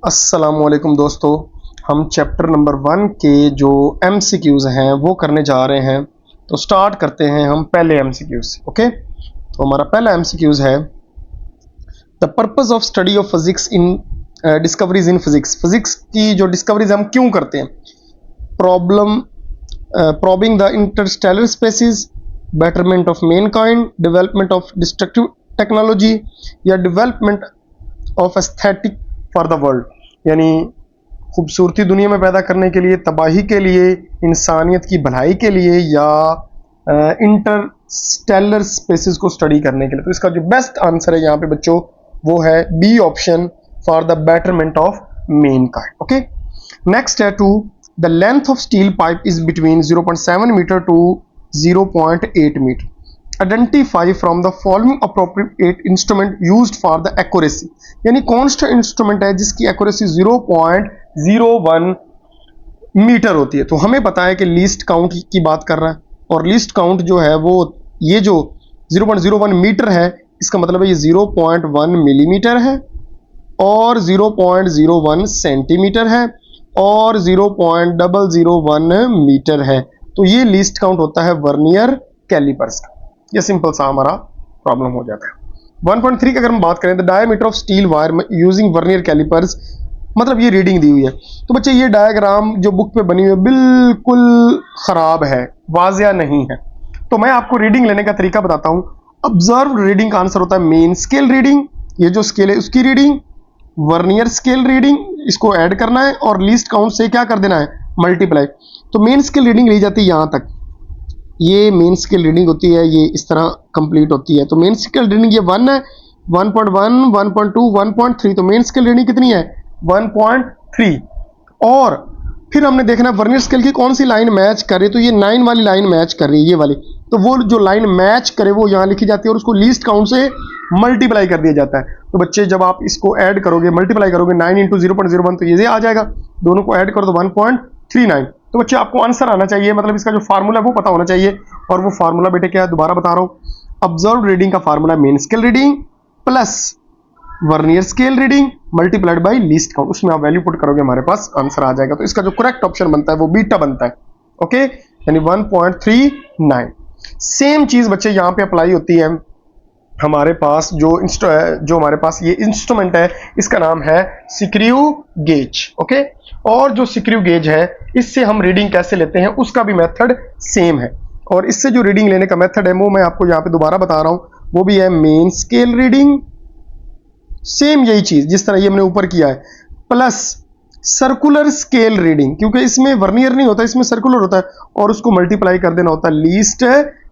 अस्सलामुअलैकुम दोस्तों, हम चैप्टर नंबर 1 के जो MCQs हैं वो करने जा रहे हैं। तो स्टार्ट करते हैं हम पहले MCQs से। ओके, तो हमारा पहला MCQs है the purpose of study of physics in discoveries in physics. Physics की जो डिस्कवरीज हम क्यों करते हैं? Problem probing the interstellar spaces, betterment of mankind, development of destructive technology या development of aesthetic for the world, यानी खूबसूरती दुनिया में पैदा करने के लिए, तबाही के लिए, इंसानियत की भलाई के लिए, या इंटरस्टेलर स्पेसेस को स्टडी करने के लिए। तो इसका जो बेस्ट आंसर है यहाँ पे बच्चों वो है B option, for the betterment of mankind. Okay, next है 2, the length of steel pipe is between 0.7 meter to 0.8 meter. Identify from the following appropriate instrument used for the accuracy. यानी कौन सा इंस्ट्रूमेंट है जिसकी एक्यूरेसी 0.01 मीटर होती है? तो हमें पता है कि लीस्ट काउंट की बात कर रहा है, और लीस्ट काउंट जो है वो ये जो 0.01 मीटर है, इसका मतलब है ये 0.1 मिलीमीटर है, और 0.01 सेंटीमीटर है, और 0.001 मीटर है। तो ये लीस्ट काउंट होता है वर्नियर कैलिपर्स का। ये सिंपल सा हमारा प्रॉब्लम हो जाता है। 1.3 की अगर हम बात करें तो diameter of steel wire using vernier calipers, मतलब ये रीडिंग दी हुई है। तो बच्चे ये डायग्राम जो बुक पे बनी हुई है बिल्कुल खराब है, वाजिया नहीं है। तो मैं आपको रीडिंग लेने का तरीका बताता हूँ। ऑब्जर्व रीडिंग का आंसर होता है मेन स्केल रीडिंग, ये जो स्केल है उसकी रीडिंग, वर्नियर स्केल रीडिंग इसको ऐड करना है, और लीस्ट काउंट से क्या कर देना है, मल्टीप्लाई। तो मेन स्केल रीडिंग ली जाती है यहाँ तक, ये मेन स्केल रीडिंग होती है, ये इस तरह कंप्लीट होती है। तो मेन स्केल रीडिंग ये 1 है, 1.1, 1.2, 1.3। तो मेन स्केल रीडिंग कितनी है, 1.3। और फिर हमने देखना वर्नियर स्केल की कौन सी लाइन मैच कर रही है। तो ये 9 वाली लाइन मैच कर रही है, ये वाली। तो वो जो लाइन मैच करे वो यहाँ लिखी जाती है, और उसको लीस्ट काउंट से मल्टीप्लाई कर दिया जाता है। तो बच्चे जब आप इसको ऐड करोगे, मल्टीप्लाई करोगे 9 इंटू 0.01, तो ये आ जाएगा। दोनों को ऐड करो तो 1.39। तो बच्चे आपको आंसर आना चाहिए, मतलब इसका जो फार्मूला है वो पता होना चाहिए। और वो फार्मूला बेटे क्या है, दोबारा बता रहा हूँ। ऑब्जर्व रीडिंग का formula main scale reading plus vernier scale reading multiplied by least count. उसमें आप वैल्यू पुट करोगे, हमारे पास आंसर आ जाएगा। तो इसका जो करेक्ट ऑप्शन बनता है वो बीटा बनता है। ओके, यानी 1.39। सेम चीज बच्चे यहाँ पे अप्लाई होती है। हमारे पास जो हमारे पास ये इंस्ट्रूमेंट है, इसका नाम है स्क्रू गेज। ओके, और जो स्क्रू गेज है इससे हम रीडिंग कैसे लेते हैं उसका भी मेथड सेम है। और इससे जो रीडिंग लेने का मेथड है वो मैं आपको यहाँ पे दोबारा बता रहा हूँ, वो भी है मेन स्केल रीडिंग, सेम यही चीज जिस तरह ये हमने ऊपर किया है, प्लस सर्कुलर स्केल रीडिंग, क्योंकि इसमें वर्नियर नहीं होता, इसमें सर्कुलर होता है, और उसको मल्टीप्लाई कर देना होता है लीस्ट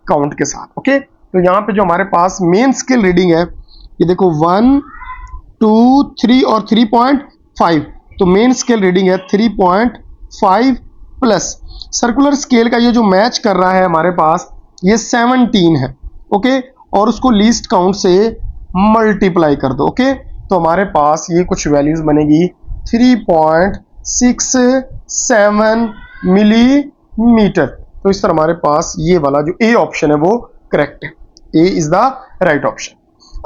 काउंट के साथ। ओके, तो यहाँ पे जो हमारे पास मेन स्केल रीडिंग है, ये देखो 1, 2, 3 और 3.5। तो मेन स्केल रीडिंग है 3.5 प्लस सर्कुलर स्केल का ये जो मैच कर रहा है हमारे पास ये 17 है। ओके, और उसको लीस्ट काउंट से मल्टीप्लाई कर दो। ओके, तो हमारे पास ये कुछ वैल्यूज बनेगी 3.67 मिलीमीटर। तो इस तरह हमारे पास ये वाला जो ए ऑप्शन है वो करेक्ट है। ए इज द राइट ऑप्शन।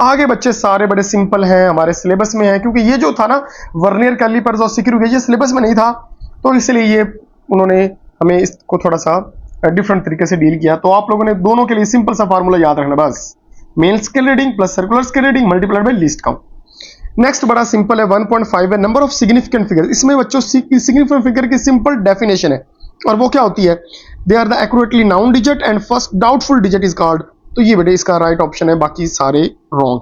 आगे बच्चे सारे बड़े सिंपल हैं, हमारे सिलेबस में है, क्योंकि ये जो था ना वर्नियर कैलिपर्स और स्क्रू गेज, ये सिलेबस में नहीं था, तो इसलिए ये उन्होंने हमें इसको थोड़ा सा डिफरेंट तरीके से डील किया। तो आप लोगों ने दोनों के लिए सिंपल सा फार्मूला याद रखना, बस main scale reading plus circular scale reading multiplied by least count. Next बड़ा सिंपल है 1.5 है, नंबर ऑफ सिग्निफिकेंट फिगर। इसमें बच्चों सिग्निफिकेंट फिगर की सिंपल डेफिनेशन है, और वो क्या होती है, they are the accurately known digit and first doubtful digit is called. तो ये बेटे इसका राइट ऑप्शन है, बाकी सारे wrong.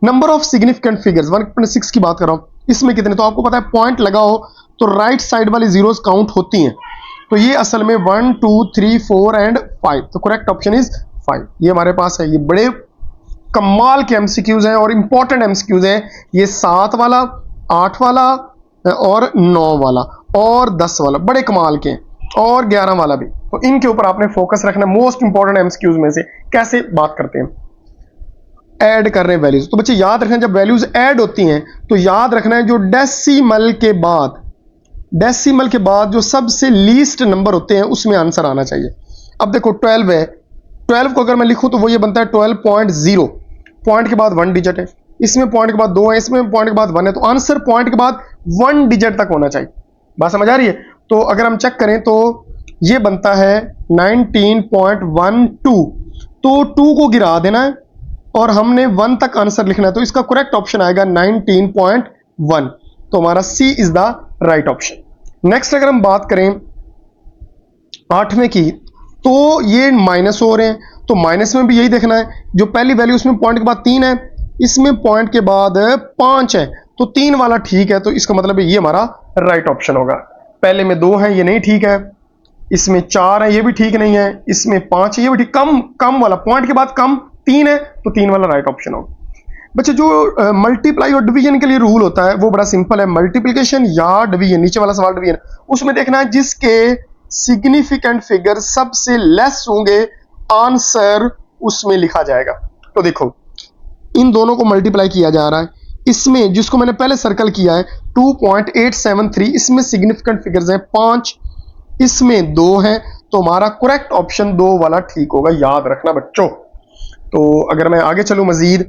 Number of significant figures 1.6 की बात कर रहा हूं, इसमें कितने, तो आपको पता है पॉइंट लगाओ तो राइट साइड वाली जीरोस काउंट होती हैं। तो ये असल में 1, 2, 3, 4 एंड 5। तो करेक्ट ऑप्शन इज 5। ये हमारे पास है, ये बड़े कमाल के एमसीक्यूज हैं और इंपॉर्टेंट एमसीक्यूज हैं। ये 7 वाला, 8 वाला और 9 वाला और 10 वाला बड़े कमाल के हैं, और 11 वाला भी। तो इनके ऊपर आपने फोकस रखना। मोस्ट इंपॉर्टेंट एमसीक्यूज में से कैसे बात करते हैं, ऐड कर रहे हैं वैल्यूज। तो बच्चे याद रखना, जब वैल्यूज ऐड होती हैं तो याद रखना है जो डेसिमल के बाद जो सबसे लीस्ट नंबर होते हैं उसमें आंसर आना चाहिए। अब देखो 12 है, 12 को अगर मैं लिखूं तो वो ये बनता है 12.0। पॉइंट के बाद 1 डिजिट है, इसमें पॉइंट के बाद 2 है, इसमें पॉइंट के बाद 1 है। तो आंसर पॉइंट के बाद 1 डिजिट तक होना चाहिए। बात समझ आ रही है? तो अगर हम चेक करें तो ये बनता है 19.12। तो 2 को गिरा देना है और हमने 1 तक आंसर लिखना है, तो इसका करेक्ट ऑप्शन आएगा 19.1। तो हमारा C is the right option. Next अगर हम बात करें 8वें की, तो ये माइनस हो रहे हैं, तो माइनस में भी यही देखना है, जो पहली वैल्यू उसमें पॉइंट के बाद 3 है, इसमें पॉइंट के बाद 5 है, तो 3 वाला ठीक है, तो इसका मतलब ये हमारा राइट ऑप्शन होगा। पहले में 2 है, ये नहीं ठीक है, इसमें 4 है, ये भी ठीक नहीं है, इसमें 5 है, ये भी ठीक, कम कम वाला पॉइंट के बाद कम 3 है, तो 3 वाला राइट ऑप्शन होगा। बच्चे जो मल्टीप्लाई और डिवीजन के लिए रूल होता है वो बड़ा सिंपल है। मल्टीप्लिकेशन या डिवीजन, नीचे वाला सवाल डिवीजन, उसमें देखना है जिसके सिग्निफिकेंट फिगर सबसे लेस होंगे आंसर उसमें लिखा जाएगा। तो देखो इन दोनों को मल्टीप्लाई किया जा रहा है, इसमें जिसको मैंने पहले सर्कल किया है 2.873, इसमें सिग्निफिकेंट फिगर्स हैं 5, इसमें 2 है, तो हमारा करेक्ट ऑप्शन 2 वाला ठीक होगा, याद रखना बच्चों। तो अगर मैं आगे चलूं मजीद,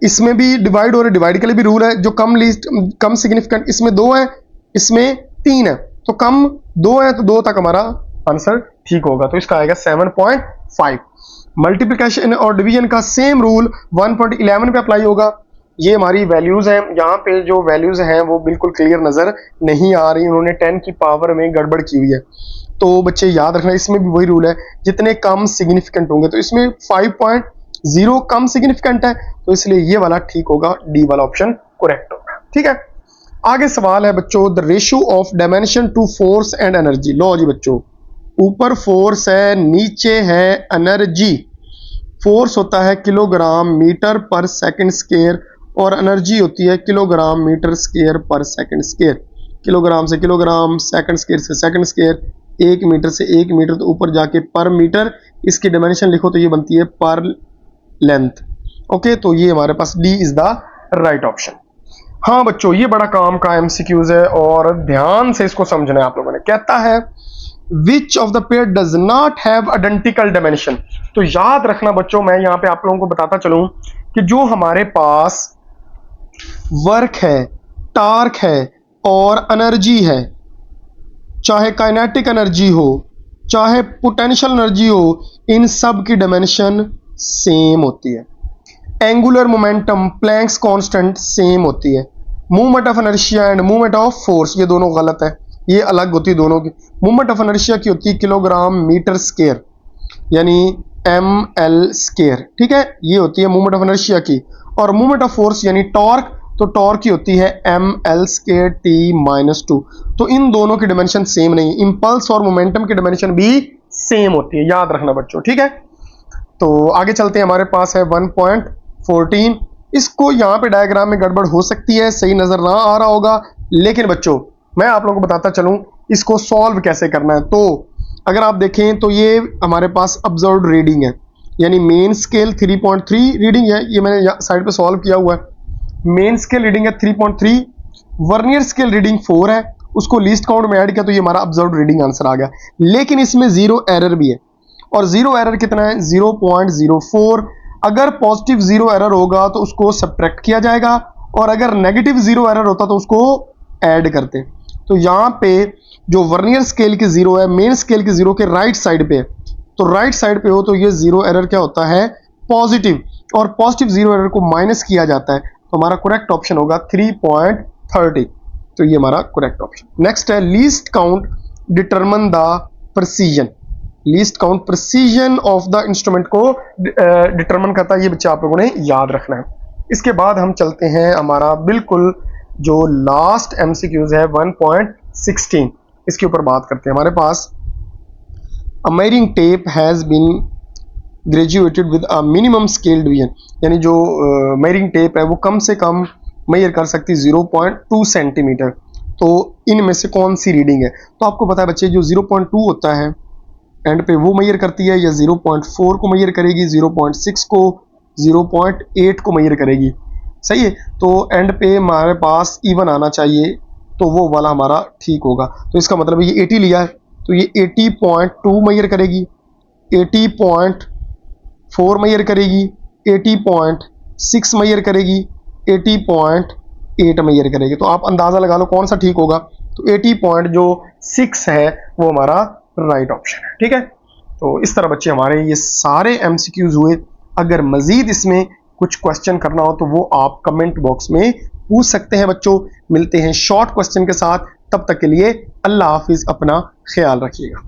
इसमें भी डिवाइड और डिवाइड के लिए भी रूल है, जो कम लिस्ट कम सिग्निफिकेंट, इसमें 2 है, इसमें 3 है, तो कम 2 है, तो 2 तक हमारा आंसर ठीक होगा, तो इसका आएगा 7.5। मल्टीप्लिकेशन और डिवीजन का सेम रूल 1.11 पे अप्लाई होगा। ये हमारी वैल्यूज हैं, यहाँ पे जो वैल्यूज हैं वो बिल्कुल क्लियर नजर नहीं आ रही, उन्होंने 10 की पावर में गड़बड़ की हुई है। तो बच्चे याद रखना, इसमें भी वही रूल है, जितने कम सिग्निफिकेंट होंगे, तो इसमें 5.0 कम सिग्निफिकेंट है, तो इसलिए ये वाला ठीक होगा, डी वाला ऑप्शन करेक्ट होगा। ठीक है, आगे सवाल है बच्चों, the ratio of dimension to force and energy. लो जी बच्चों, ऊपर फोर्स है, नीचे है एनर्जी। फोर्स होता है किलोग्राम मीटर पर सेकंड स्क्वायर और एनर्जी होती है किलोग्राम मीटर स्क्वायर पर सेकंड स्क्वायर। किलोग्राम से किलोग्राम, सेकंड स्क्वायर से सेकंड स्क्वायर, 1 मीटर से 1 मीटर, तो ऊपर जाके पर मीटर, इसकी डायमेंशन लिखो तो ये बनती है पर लेंथ। ओके, तो ये हमारे पास D is the right option. हाँ बच्चों, ये बड़ा काम का एमसीक्यूज है और ध्यान से इसको समझना है आप लोगों ने। कहता है which of the pair does not have identical dimension. तो याद रखना बच्चों, मैं यहाँ पे आप लोगों को बताता चलूं कि जो हमारे पास वर्क है, टार्क है और एनर्जी है, चाहे काइनेटिक एनर्जी हो चाहे पोटेंशियल एनर्जी हो, इन सब की डायमेंशन सेम होती है। Angular momentum, Planck's constant same होती है। Movement of inertia and movement of force, ये दोनों गलत है, ये अलग होती है दोनों की। मूवमेंट ऑफ इनर्शिया की होती है किलोग्राम मीटर स्क्वायर, यानी ml स्क्वायर, ठीक है, ये होती है मूवमेंट ऑफ इनर्शिया की। और मूवमेंट ऑफ फोर्स यानी टॉर्क, तो टॉर्क की होती है ml स्क्वायर t-2। तो इन दोनों की डायमेंशन सेम नहीं, इंपल्स और मोमेंटम की डायमेंशन भी सेम होती है, याद रखना बच्चों। ठीक है, तो आगे चलते हैं, हमारे पास है 1.14। इसको यहाँ पे डायग्राम में गड़बड़ हो सकती है, सही नजर ना आ रहा होगा, लेकिन बच्चों मैं आप लोगों को बताता चलूं इसको सॉल्व कैसे करना है। तो अगर आप देखें तो ये हमारे पास ऑब्जर्व्ड रीडिंग है, यानी मेन स्केल 3.3 रीडिंग है, ये मैंने साइड पे सॉल्व किया हुआ है। मेन स्केल रीडिंग है 3.3, वर्नियर स्केल रीडिंग 4 है, उसको लीस्ट काउंट में ऐड किया तो ये हमारा ऑब्जर्व्ड रीडिंग आंसर आ गया। लेकिन इसमें जीरो एरर भी है, और जीरो एरर कितना है 0.04। अगर पॉजिटिव जीरो एरर होगा तो उसको सब्ट्रैक्ट किया जाएगा, और अगर नेगेटिव जीरो एरर होता तो उसको ऐड करते। तो यहाँ पे जो वर्नियर स्केल की जीरो है मेन स्केल की जीरो के राइट साइड पे है, तो राइट साइड पे हो तो ये जीरो एरर क्या होता है पॉजिटिव, और पॉजिटिव जीरो एरर को माइनस किया जाता है, तो हमारा करेक्ट ऑप्शन होगा 3.30। तो ये हमारा करेक्ट ऑप्शन। नेक्स्ट है least count determine the precision. Least count precision of the instrument को डिटरमिन करता है, ये बच्चे आप लोगों ने याद रखना है। इसके बाद हम चलते हैं हमारा बिल्कुल जो लास्ट एमसीक्यूज है 1.16, इसके ऊपर बात करते हैं। हमारे पास a measuring tape has been graduated with a minimum scale division, यानी जो मेजरिंग टेप है वो कम से कम मेजर कर सकती है 0.2 सेंटीमीटर। तो इनमें से कौन सी रीडिंग है? तो आपको पता है बच्चे, जो 0.2 होता है एंड पे वो मेजर करती है, या 0.4 को मेजर करेगी, 0.6 को, 0.8 को मेजर करेगी। सही है, तो एंड पे हमारे पास इवन आना चाहिए, तो वो वाला हमारा ठीक होगा। तो इसका मतलब ये 80 लिया है, तो ये 80.2 मेजर करेगी, 80.4 मेजर करेगी, 80.6 मेजर करेगी, 80.8 8 मेजर करेगी। तो आप अंदाजा लगा लो कौन सा ठीक होगा। तो 80.6 है वो हमारा राइट ऑप्शन है। ठीक है, तो इस तरह बच्चे हमारे ये सारे MCQs हुए। अगर मजीद इसमें कुछ क्वेश्चन करना हो तो वो आप कमेंट बॉक्स में पूछ सकते हैं बच्चों। मिलते हैं शॉर्ट क्वेश्चन के साथ, तब तक के लिए अल्लाह हाफिज, अपना ख्याल रखिएगा।